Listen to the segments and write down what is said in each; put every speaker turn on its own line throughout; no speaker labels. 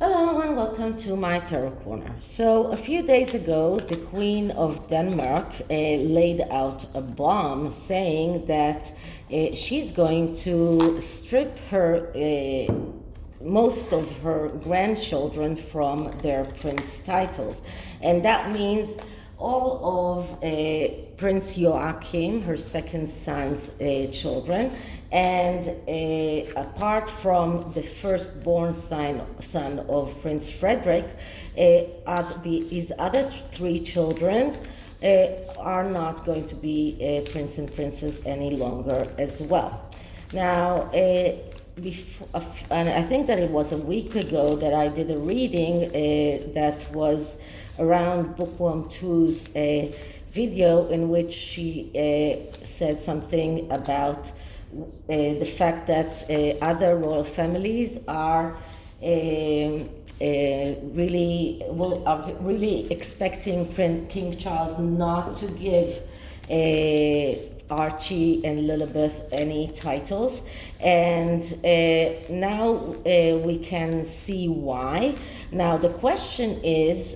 Hello and welcome to my Tarot Corner. So a few days ago, the Queen of Denmark laid out a bomb saying that she's going to strip her most of her grandchildren from their prince titles. And that means all of Prince Joachim, her second son's children, and apart from the firstborn son of Prince Frederick, his other three children are not going to be prince and princess any longer as well. Now, and I think that it was a week ago that I did a reading that was around Bookworm 2's video, in which she said something about the fact that other royal families are really expecting King Charles not to give Archie and Lilibet any titles, and now we can see why. Now the question is,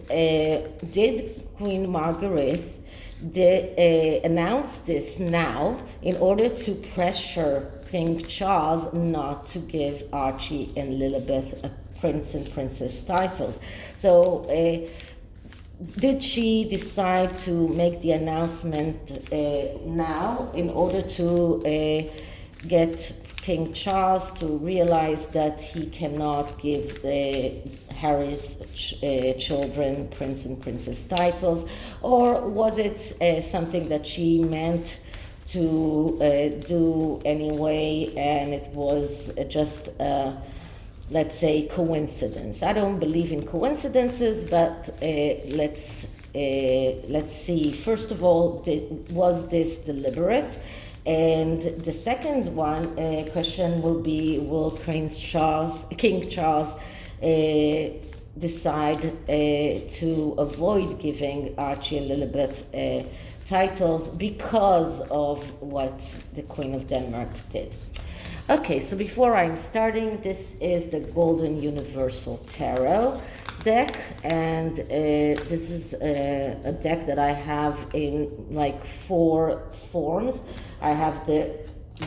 did Queen Margrethe announce this now in order to pressure King Charles not to give Archie and Lilibet a prince and princess titles? So did she decide to make the announcement now in order to get King Charles to realize that he cannot give Harry's children prince and princess titles? Or was it something that she meant to do anyway, and it was just let's say coincidence? I don't believe in coincidences, but let's see. First of all, was this deliberate? And the second question will be, will King Charles decide to avoid giving Archie and Lilibet titles because of what the Queen of Denmark did? Okay, so before I'm starting, this is the Golden Universal Tarot deck, and this is a deck that I have in like 4 forms. I have the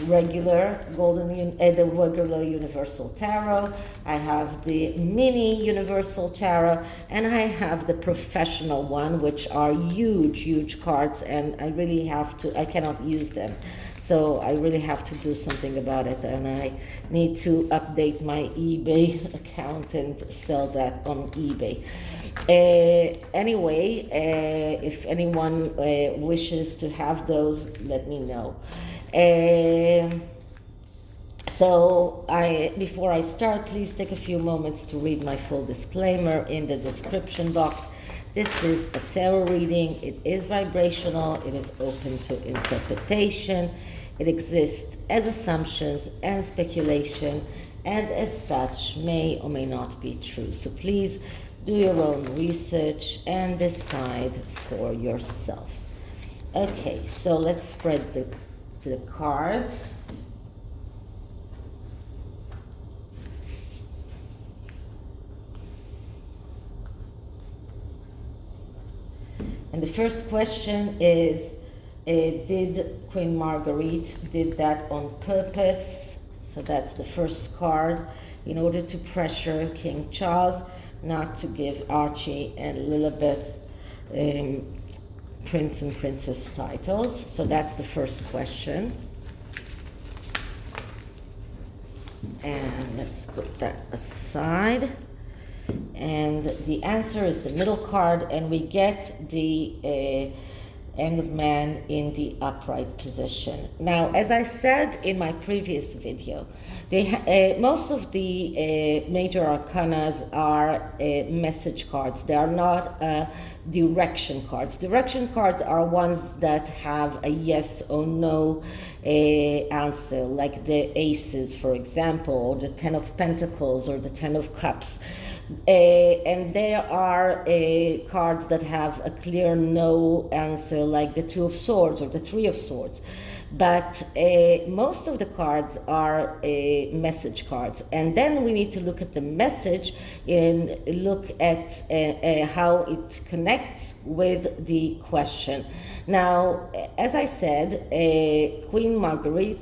regular regular Universal Tarot, I have the mini Universal Tarot, and I have the professional one, which are huge cards, and I cannot use them. So I really have to do something about it, and I need to update my eBay account and sell that on eBay. Anyway, if anyone wishes to have those, let me know. Before I start, please take a few moments to read my full disclaimer in the description box. This is a tarot reading. It is vibrational. It is open to interpretation. It exists as assumptions and speculation, and as such may or may not be true. So please do your own research and decide for yourselves. Okay, so let's spread the cards. And the first question is, did Queen Margrethe did that on purpose? So that's the first card, in order to pressure King Charles not to give Archie and Lilibet prince and princess titles. So that's the first question. And let's put that aside. And the answer is the middle card, and we get the Hanged Man in the upright position. Now, as I said in my previous video, most of the major arcanas are message cards. They are not direction cards. Direction cards are ones that have a yes or no answer, like the aces, for example, or the 10 of Pentacles or the 10 of Cups. And there are cards that have a clear no answer, like the Two of Swords or the Three of Swords. But most of the cards are message cards. And then we need to look at the message and look at how it connects with the question. Now, as I said, Queen Margrethe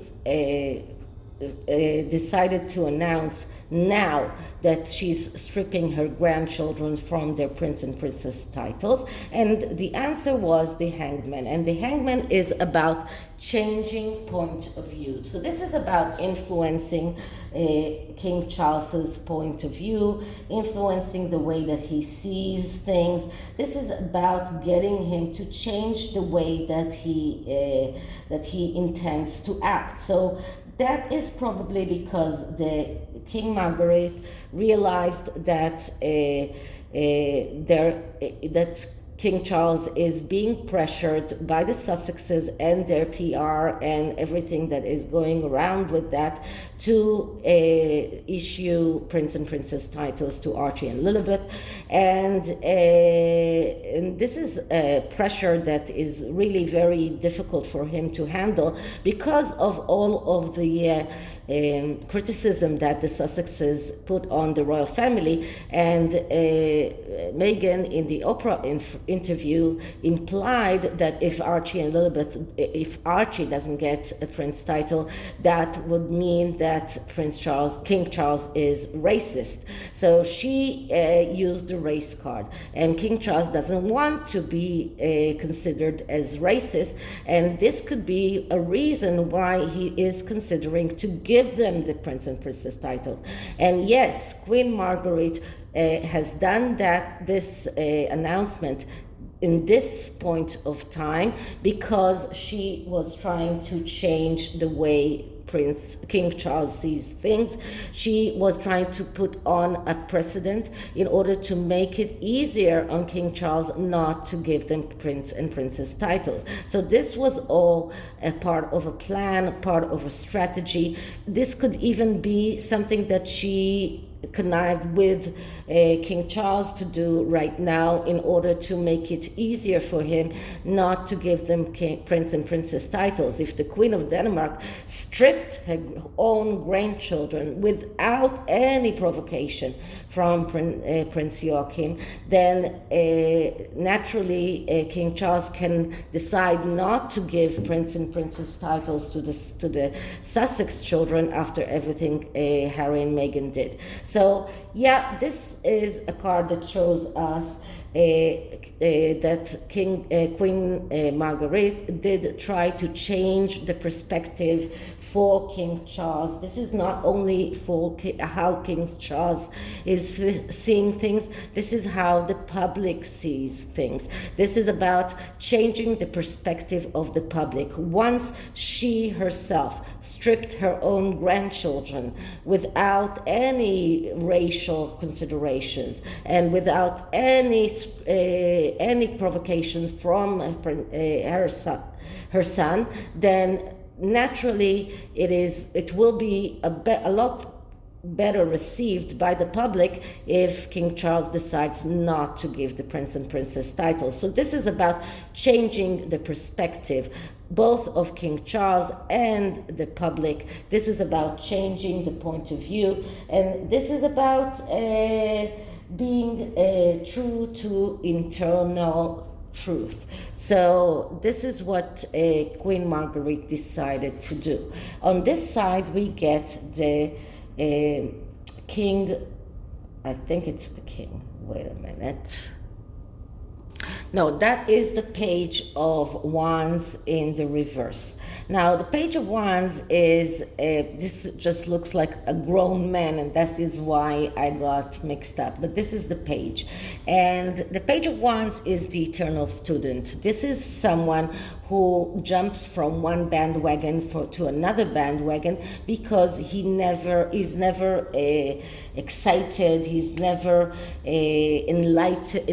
decided to announce now that she's stripping her grandchildren from their prince and princess titles. And the answer was the hangman. And the hangman is about changing point of view. So this is about influencing King Charles's point of view, influencing the way that he sees things. This is about getting him to change the way that he intends to act. So that is probably because the King Margrethe realized that that King Charles is being pressured by the Sussexes and their PR and everything that is going around with that to issue prince and princess titles to Archie and Lilibet. And this is a pressure that is really very difficult for him to handle because of all of the criticism that the Sussexes put on the royal family. And Meghan in the Oprah interview implied that if Archie and Lilibet, if Archie doesn't get a prince title, that would mean that King Charles is racist. So she used the race card, and King Charles doesn't want to be considered as racist, and this could be a reason why he is considering to give them the prince and princess title. And yes, Queen Margrethe has done this announcement in this point of time because she was trying to change the way King Charles sees things. She was trying to put on a precedent in order to make it easier on King Charles not to give them prince and princess titles. So this was all a part of a plan, part of a strategy. This could even be something that she connived with King Charles to do right now in order to make it easier for him not to give them prince and princess titles. If the Queen of Denmark stripped her own grandchildren without any provocation from Prince Joachim, then naturally King Charles can decide not to give prince and princess titles to the Sussex children after everything Harry and Meghan did. So yeah, this is a card that shows us that Queen Margrethe did try to change the perspective for King Charles. This is not only for how King Charles is seeing things, this is how the public sees things. This is about changing the perspective of the public. Once she herself stripped her own grandchildren without any racial considerations and without any provocation from her son, then naturally it will be a lot better received by the public if King Charles decides not to give the prince and princess titles. So this is about changing the perspective both of King Charles and the public. This is about changing the point of view, and this is about being true to internal truth. So this is what Queen Margrethe decided to do. On this side we get the king, I think it's the king, wait a minute. No, that is the Page of Wands in the reverse. Now, the Page of Wands is, this just looks like a grown man, and that is why I got mixed up. But this is the page. And the Page of Wands is the eternal student. This is someone who jumps from one bandwagon to another bandwagon because he's never excited, he's never ignited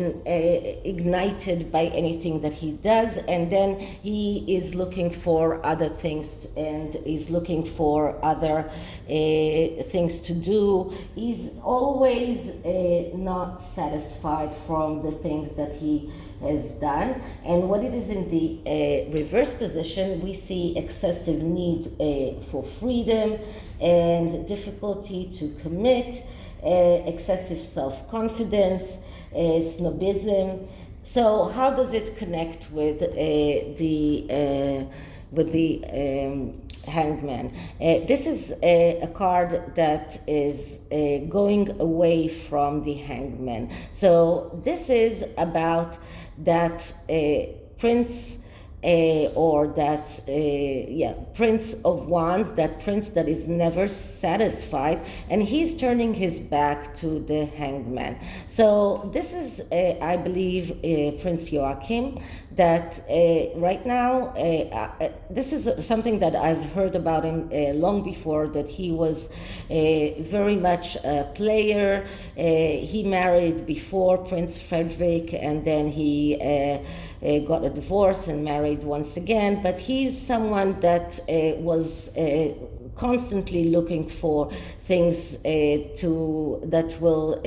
enchanted by anything that he does, and then he is looking for other things and is looking for other things to do. He's always not satisfied from the things that he has done. And when it is in the reverse position, we see excessive need for freedom and difficulty to commit, excessive self-confidence, snobism. So how does it connect with the hangman? This is a card that is going away from the hangman. So this is about that prince, or that Prince of Wands, that prince that is never satisfied, and he's turning his back to the hangman. So this is, I believe, Prince Joachim, that right now, this is something that I've heard about him long before, that he was very much a player. He married before Prince Frederick, and then he got a divorce and married once again, but he's someone that was constantly looking for things that will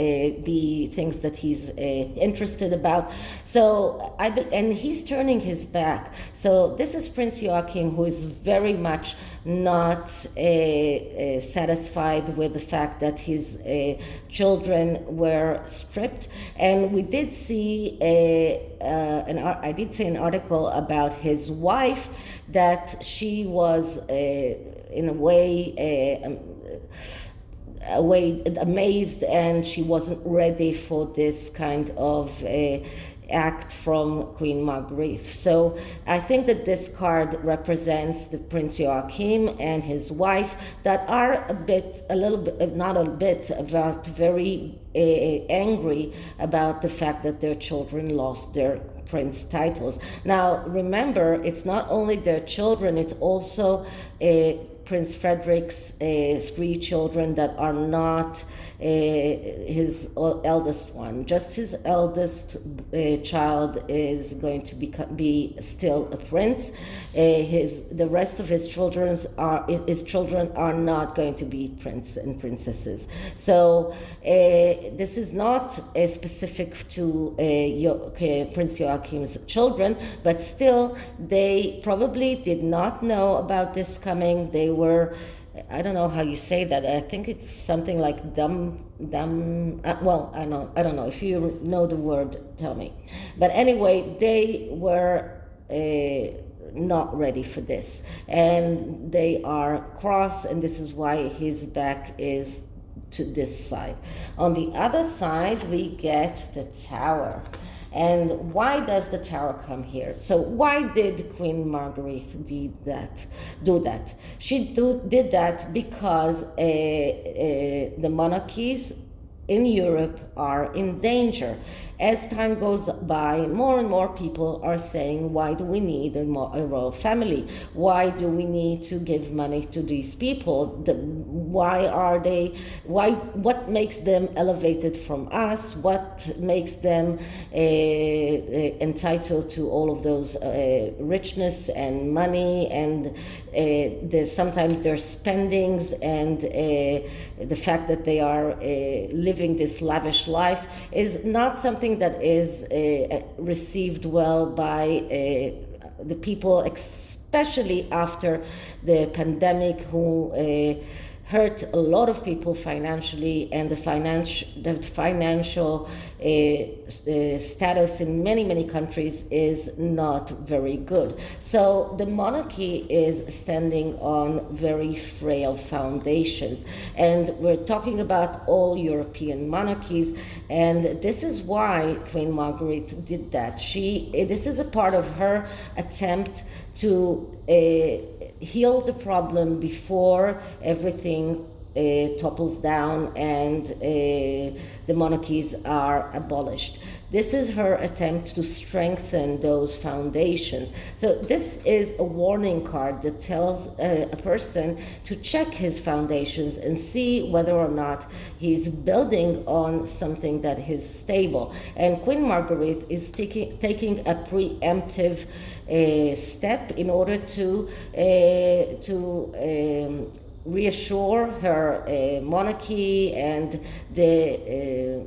be things that he's interested about. So and he's turning his back. So this is Prince Joachim, who is very much not satisfied with the fact that his children were stripped. And we did see I did see an article about his wife, that she was in a way amazed, and she wasn't ready for this kind of act from Queen Margrethe. So I think that this card represents the Prince Joachim and his wife, that are very angry about the fact that their children lost their prince titles. Now remember, it's not only their children, it's also Prince Frederick's 3 children that are not his eldest one. Just his eldest child is going to be still a prince. The rest of his children are not going to be prince and princesses. So this is not specific to Prince Joachim's children, but still they probably did not know about this coming. They were, I don't know how you say that. I think it's something like dumb. Well, I don't know. If you know the word, tell me. But anyway, they were not ready for this, and they are cross, and this is why his back is to this side. On the other side, we get the Tower. And why does the Tower come here? So why did Queen Margrethe do that? She did that because the monarchies in Europe are in danger. As time goes by, more and more people are saying, why do we need a royal family? Why do we need to give money to these people? What makes them elevated from us? What makes them entitled to all of those richness and money, and sometimes their spendings, and the fact that they are living this lavish life is not something that is received well by the people, especially after the pandemic, who hurt a lot of people financially, and the financial status in many countries is not very good. So the monarchy is standing on very frail foundations, and we're talking about all European monarchies, and this is why Queen Margrethe did that. This is a part of her attempt to heal the problem before everything topples down and the monarchies are abolished. This is her attempt to strengthen those foundations. So this is a warning card that tells a person to check his foundations and see whether or not he's building on something that is stable. And Queen Margrethe is taking a preemptive step in order to reassure her monarchy and the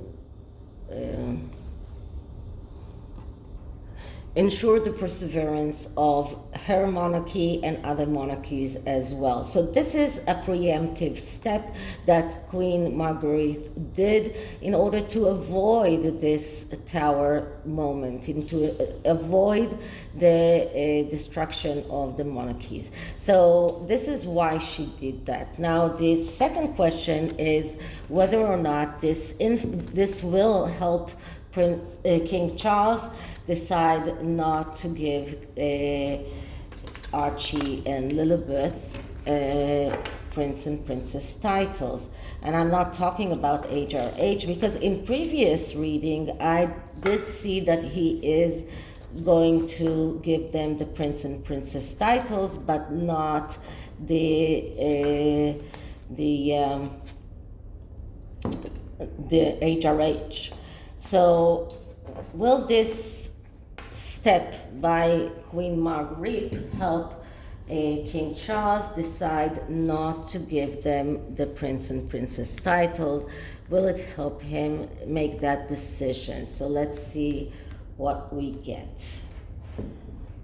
ensure the perseverance of her monarchy and other monarchies as well. So this is a preemptive step that Queen Margrethe did in order to avoid this tower moment, and to avoid the destruction of the monarchies. So this is why she did that. Now the second question is whether or not this will help King Charles decide not to give Archie and Lilibet prince and princess titles. And I'm not talking about HRH, because in previous reading I did see that he is going to give them the prince and princess titles, but not the HRH. So will this step by Queen Margrethe help King Charles decide not to give them the prince and princess titles? Will it help him make that decision? So let's see what we get.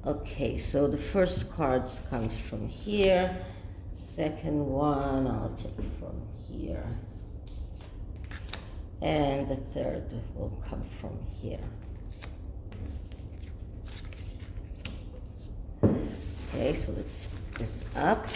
Okay, so the first card comes from here. Second one I'll take from here. And the third will come from here. Okay, so let's pick this up.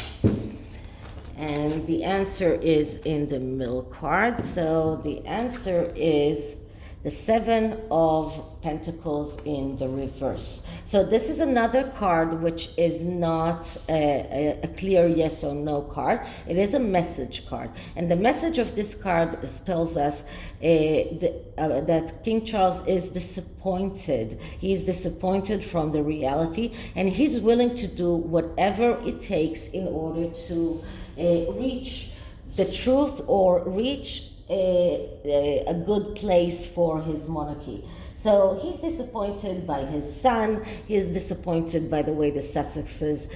And the answer is in the middle card. So the answer is the Seven of Pentacles in the reverse. So this is another card which is not a clear yes or no card. It is a message card. And the message of this card tells us that King Charles is disappointed. He is disappointed from the reality, and he's willing to do whatever it takes in order to reach the truth or reach a good place for his monarchy. So he's disappointed by his son. He is disappointed by the way the Sussexes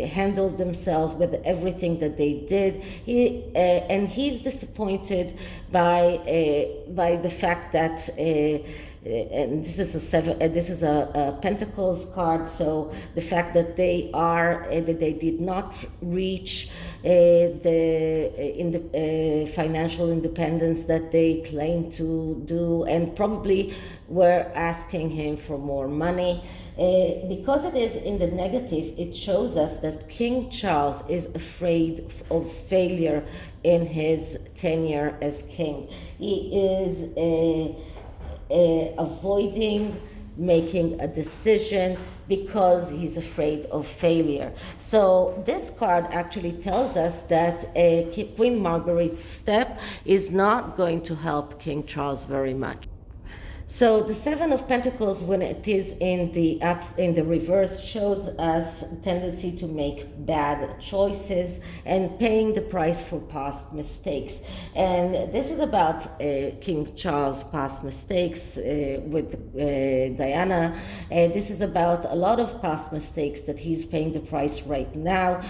handled themselves with everything that they did. And he's disappointed by the fact that and this is a seven. This is a Pentacles card. So the fact that they did not reach the financial independence that they claim to do, and probably were asking him for more money. Because it is in the negative, it shows us that King Charles is afraid of failure in his tenure as king. He is avoiding making a decision because he's afraid of failure. So this card actually tells us that Queen Margarethe's step is not going to help King Charles very much. So the Seven of Pentacles, when it is in the reverse, shows us a tendency to make bad choices and paying the price for past mistakes. And this is about King Charles' past mistakes with Diana. This is about a lot of past mistakes that he's paying the price right now.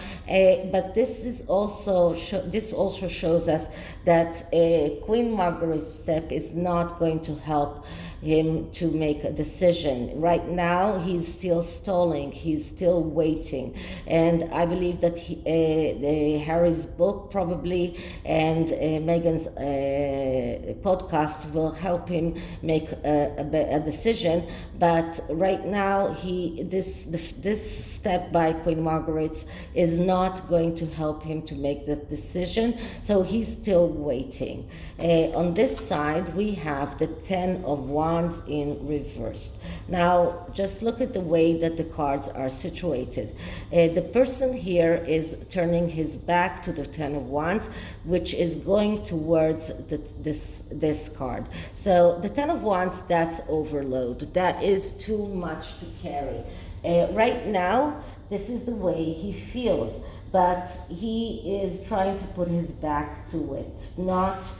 But this also shows us that Queen Margarethe's step is not going to help him to make a decision. Right now, he's still stalling, he's still waiting. And I believe that Harry's book probably and Meghan's podcast will help him make a decision. But right now, this step by Queen Margrethe is not going to help him to make that decision. So he's still waiting. On this side, we have the Ten of Wands in reversed. Now, just look at the way that the cards are situated. The person here is turning his back to the Ten of Wands, which is going towards this card. So the Ten of Wands, that's overload. That is too much to carry. Right now, this is the way he feels, but he is trying to put his back to it, not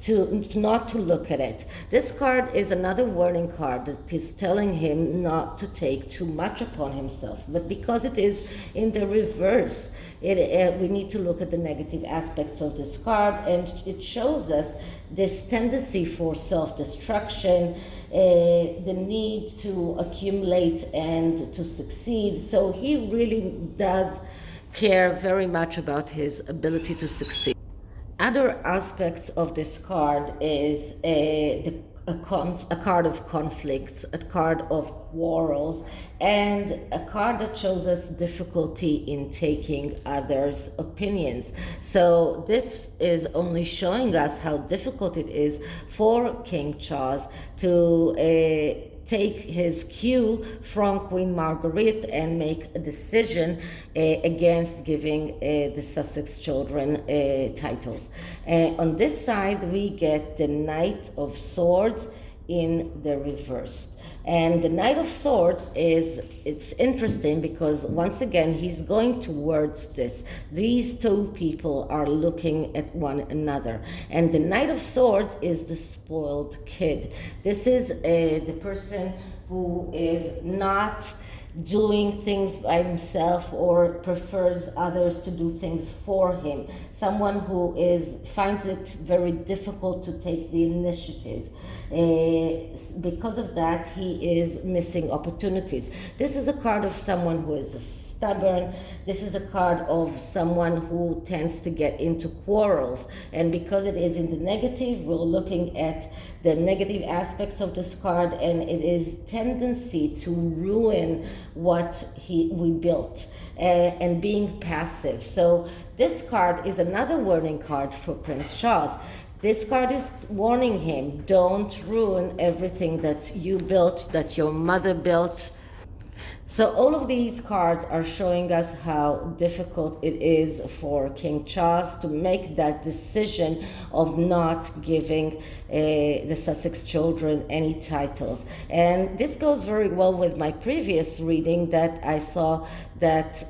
to look at it. This card is another warning card that is telling him not to take too much upon himself. But because it is in the reverse, we need to look at the negative aspects of this card, and it shows us this tendency for self-destruction, the need to accumulate and to succeed. So he really does care very much about his ability to succeed. Other aspects of this card is a card of conflicts, a card of quarrels, and a card that shows us difficulty in taking others' opinions. So this is only showing us how difficult it is for King Charles to take his cue from Queen Margrethe and make a decision against giving the Sussex children titles. On this side, we get the Knight of Swords in the reverse. And the Knight of Swords it's interesting because once again, he's going towards this. These two people are looking at one another. And the Knight of Swords is the spoiled kid. This is the person who is not doing things by himself or prefers others to do things for him. Someone who finds it very difficult to take the initiative. Because of that, he is missing opportunities. This is a card of someone who is stubborn. This is a card of someone who tends to get into quarrels. And because it is in the negative, we're looking at the negative aspects of this card, and it is tendency to ruin what we built and being passive. So this card is another warning card for Prince Charles. This card is warning him, don't ruin everything that you built, that your mother built. So all of these cards are showing us how difficult it is for King Charles to make that decision of not giving the Sussex children any titles. And this goes very well with my previous reading that I saw that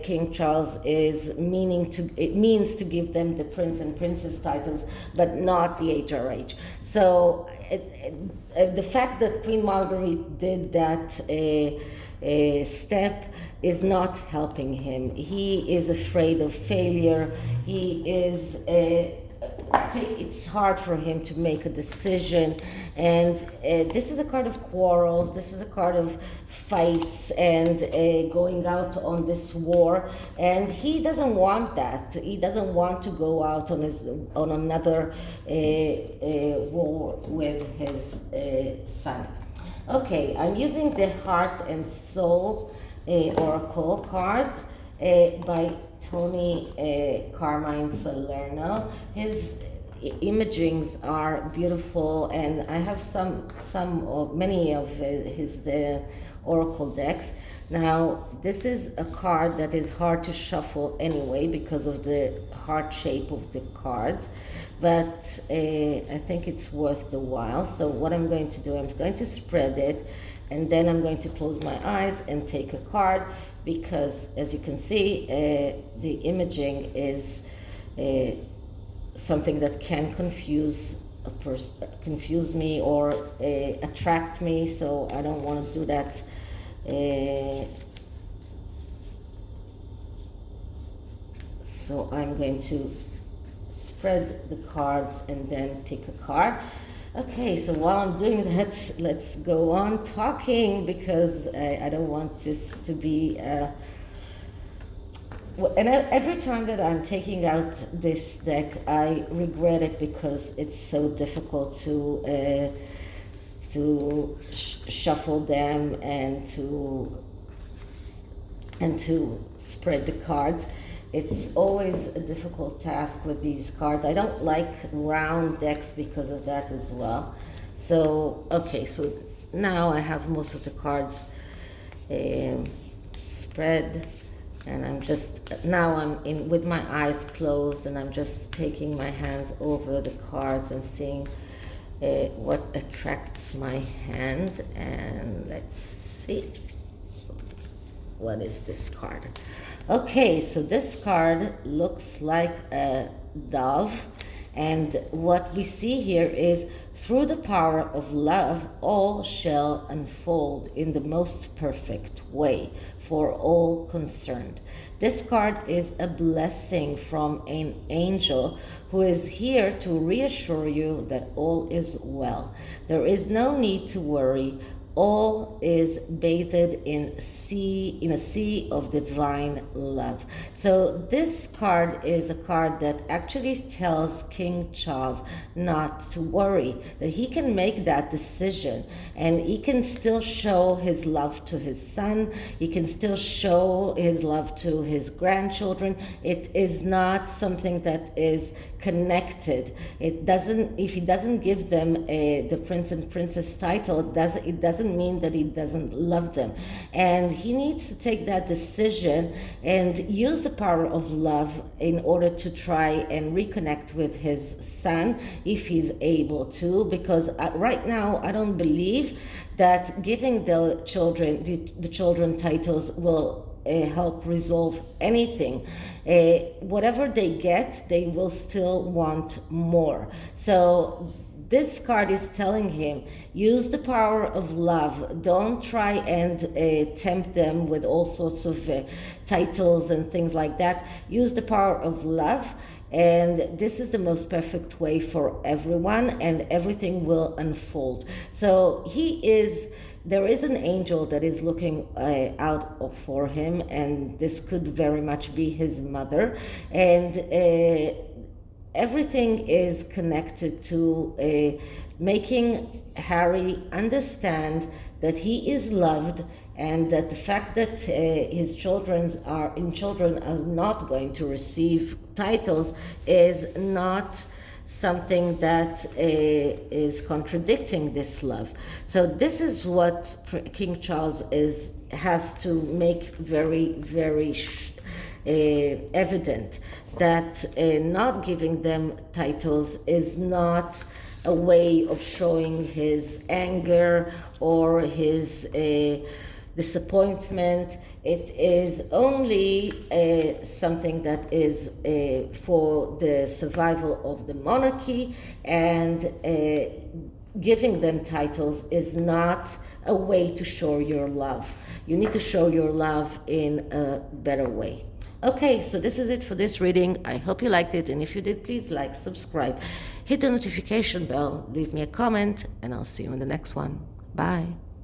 King Charles means to give them the prince and princess titles, but not the HRH. So the fact that Queen Margrethe did that step is not helping him. He is afraid of failure. It's hard for him to make a decision, and this is a card of quarrels. This is a card of fights and going out on this war, and he doesn't want that. He doesn't want to go out on another war with his son. Okay, I'm using the Heart and Soul Oracle card by Tony Carmine Salerno. His imagings are beautiful, and I have many of his Oracle decks. Now, this is a card that is hard to shuffle anyway because of the heart shape of the cards, but I think it's worth the while. So what I'm going to do, I'm going to spread it, and then I'm going to close my eyes and take a card, because as you can see, the imaging is something that can confuse me or attract me, so I don't want to do that. So I'm going to spread the cards and then pick a card. Okay, so while I'm doing that, let's go on talking, because I don't want this to be every time that I'm taking out this deck, I regret it because it's so difficult to shuffle them and to spread the cards. It's always a difficult task with these cards. I don't like round decks because of that as well. So, okay, so now I have most of the cards spread, and I'm in with my eyes closed, and I'm just taking my hands over the cards and seeing what attracts my hand. And let's see, what is this card? Okay, so this card looks like a dove, and what we see here is, through the power of love, all shall unfold in the most perfect way for all concerned. This card is a blessing from an angel who is here to reassure you that all is well. There is no need to worry. All is bathed in a sea of divine love. So this card is a card that actually tells King Charles not to worry, that he can make that decision, and he can still show his love to his son. He can still show his love to his grandchildren. It is not something that is connected. It doesn't, if he doesn't give them the prince and princess title, it doesn't mean that he doesn't love them. And he needs to take that decision and use the power of love in order to try and reconnect with his son, if he's able to, because right now I don't believe that giving the children titles will help resolve anything. Whatever they get, they will still want more. So this card is telling him, use the power of love. Don't try and tempt them with all sorts of titles and things like that. Use the power of love, and this is the most perfect way for everyone, and everything will unfold. So there is an angel that is looking out for him, and this could very much be his mother, and everything is connected to making Harry understand that he is loved, and that the fact that his children are not going to receive titles is not something that is contradicting this love. So this is what King Charles has to make very, very evident, that not giving them titles is not a way of showing his anger or his disappointment. It is only something that is for the survival of the monarchy, and giving them titles is not a way to show your love. You need to show your love in a better way. Okay, so this is it for this reading. I hope you liked it, and if you did, please like, subscribe, hit the notification bell, leave me a comment, and I'll see you in the next one. Bye.